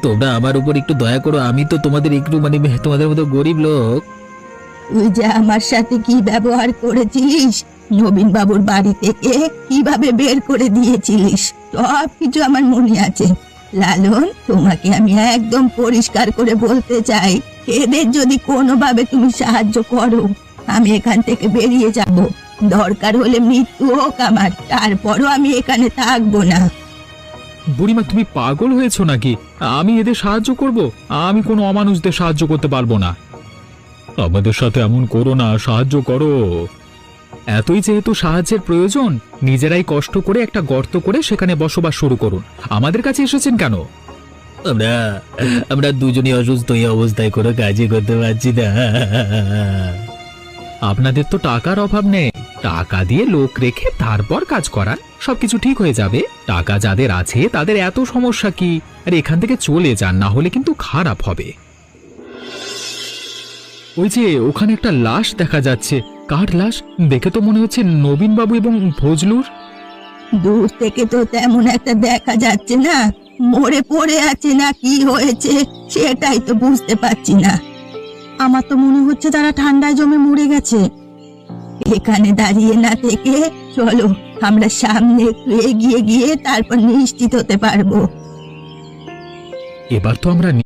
তোমরা আমার উপর একটু দয়া করো, আমি তো তোমাদের একটু তোমাদের মতো গরিব লোক। তুই যে আমার সাথে কি ব্যবহার করেছিলিস, নবীন বাবুর বাড়ি থেকে কিভাবে বের করে দিয়েছিলিস, সব কিছু আমার মনে আছে। লালন, তোমাকে আমি একদম পরিষ্কার করে বলতে চাই, এদের যদি কোনোভাবে তুমি সাহায্য করো, আমি এখান থেকে বেরিয়ে যাব। দরকার হলে মৃত্যু হোক আমার, তারপরও আমি এখানে থাকবো না। বুড়িমা, তুমি পাগল হয়েছো নাকি? আমি এদের সাহায্য করব? আমি কোনো অমানুষদের সাহায্য করতে পারবো না। আমাদের সাথে এমন করো না, সাহায্য করো। এতই যেহেতু সাহায্যের প্রয়োজন, নিজেরাই কষ্ট করে একটা গর্ত করে সেখানে বসবাস শুরু করুন। আমাদের কাছে এসেছেন কেন? আমরা আমরা দুজনই অসুস্থ, এই অবস্থায় কোনো কাজই করতে পারছি না। আপনাদের তো টাকার অভাব নেই, টাকা দিয়ে লোক রেখে তারপর কাজ করান, সবকিছু ঠিক হয়ে যাবে। টাকা যাদের আছে তাদের এত সমস্যা কি? আর এখান থেকে চলে যান, না হলে কিন্তু খারাপ হবে। ওই যে ওখানে একটা লাশ দেখা যাচ্ছে। কার লাশ? দেখে তো মনে হচ্ছে নবীন বাবু এবং ফজলুর। দূর থেকে তো তেমন একটা দেখা যাচ্ছে না, মরে পড়ে আছে না কি হয়েছে সেটাই তো বুঝতে পারছি না। আমার তো মনে হচ্ছে তারা ঠান্ডায় জমে মরে গেছে। এখানে দাঁড়িয়ে না থেকে চলো আমরা সামনে একটু এগিয়ে গিয়ে তারপর নিশ্চিত হতে পারবো। এবার তো আমরা